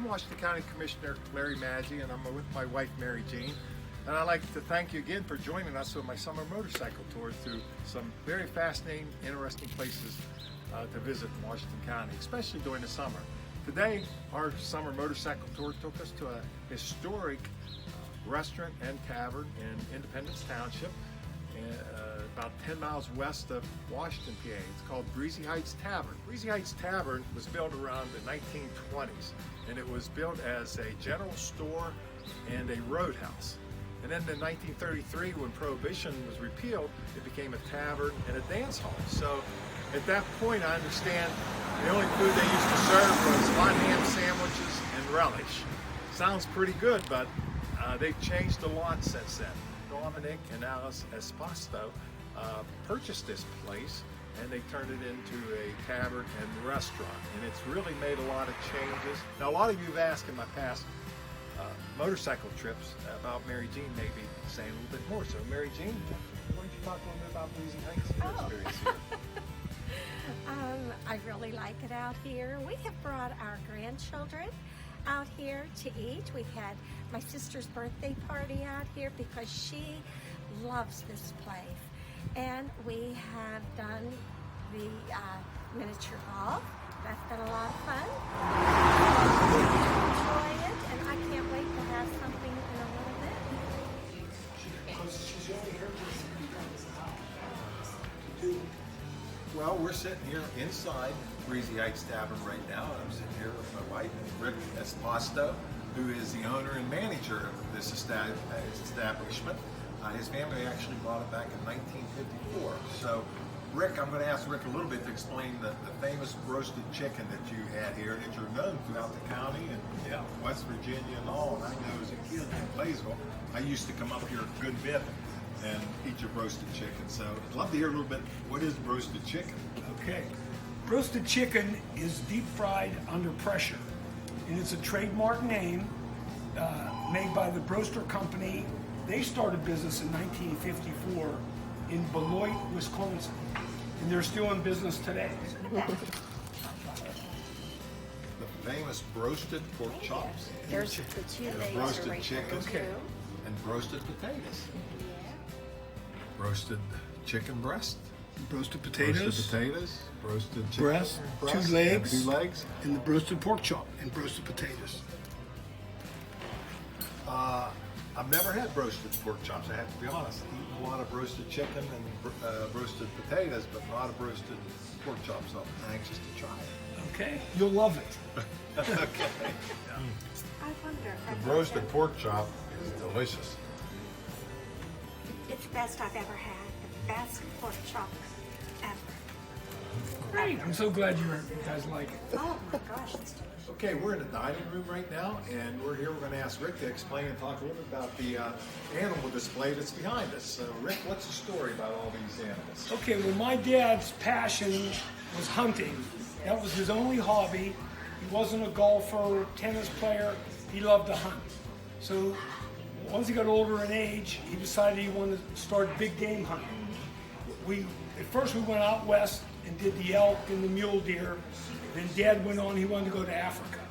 I'm Washington County Commissioner Larry Maggi, and I'm with my wife Mary Jeanne. And I'd like to thank you again for joining us on my summer motorcycle tour through some very fascinating, interesting places to visit in Washington County, especially during the summer. Today, our summer motorcycle tour took us to a historic restaurant and tavern in Independence Township, about 10 miles west of Washington, PA. It's called Breezy Heights Tavern. Breezy Heights Tavern was built around the 1920s, and it was built as a general store and a roadhouse. And then in 1933, when Prohibition was repealed, it became a tavern and a dance hall. So at that point, I understand the only food they used to serve was hot ham sandwiches and relish. Sounds pretty good, but they've changed a lot since then. Dominic and Alice Esposito purchased this place, and they turned it into a tavern and restaurant. And it's really made a lot of changes. Now, a lot of you have asked in my past motorcycle trips about Mary Jeanne maybe saying a little bit more. So Mary Jeanne, why don't you talk a little bit about Breezy Heights and your experience here? I really like it out here. We have brought our grandchildren out here to eat. We've had my sister's birthday party out here because she loves this place. And we have done the miniature golf. That's been a lot of fun. We enjoy it, and I can't wait to have something in a little bit. She's only here because Well, we're sitting here inside Breezy Heights Tavern right now. I'm sitting here with my wife, Rick Esposito, who is the owner and manager of this establishment. His family actually bought it back in 1954. So, Rick, I'm going to ask Rick a little bit to explain the famous roasted chicken that you had here, that you're known throughout the county and West Virginia and all. And I know as a kid in Blaisville, I used to come up here a good bit and eat your roasted chicken. So I'd love to hear a little bit, what is roasted chicken? Okay. Roasted chicken is deep fried under pressure, and it's a trademark name made by the Broster Company. They started business in 1954 in Beloit, Wisconsin, and they're still in business today. The famous roasted pork chops. There's the two legs roasted right chicken there, and roasted potatoes. Roasted chicken breast. Roasted potatoes, roasted chicken breast, breast, two legs, and the roasted pork chop and roasted potatoes. I've never had roasted pork chops, I have to be honest. I've eaten a lot of roasted chicken and roasted potatoes, but not of roasted pork chops. So I'm anxious to try it. Okay, you'll love it. Okay. I wonder. The roasted pork chop is delicious. It's the best I've ever had. The best pork chop ever. Great. I'm so glad you guys like it. Oh my gosh, it's delicious. Okay, we're in the dining room right now, and we're here. We're going to ask Rick to explain and talk a little bit about the animal display that's behind us. So, Rick, what's the story about all these animals? Okay, well, my dad's passion was hunting. That was his only hobby. He wasn't a golfer, tennis player. He loved to hunt. So once he got older in age, he decided he wanted to start big game hunting. At first we went out west and did the elk and the mule deer. Then Dad went on, he wanted to go to Africa.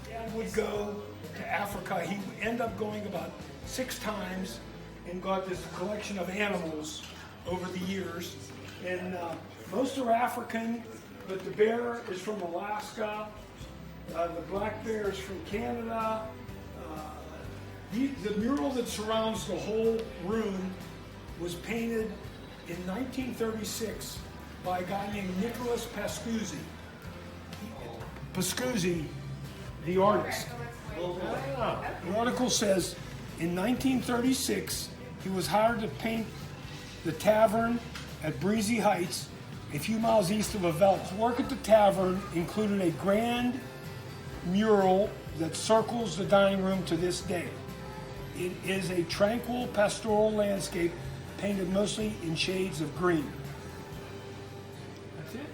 Dad would go to Africa. He would end up going about 6 times and got this collection of animals over the years. And most are African, but the bear is from Alaska. The black bear is from Canada. The mural that surrounds the whole room was painted in 1936 by a guy named Nicholas Pascuzzi. Pascuzzi, the artist. The article says, in 1936, he was hired to paint the tavern at Breezy Heights, a few miles east of Avelis. Work at the tavern included a grand mural that circles the dining room to this day. It is a tranquil pastoral landscape painted mostly in shades of green. That's it.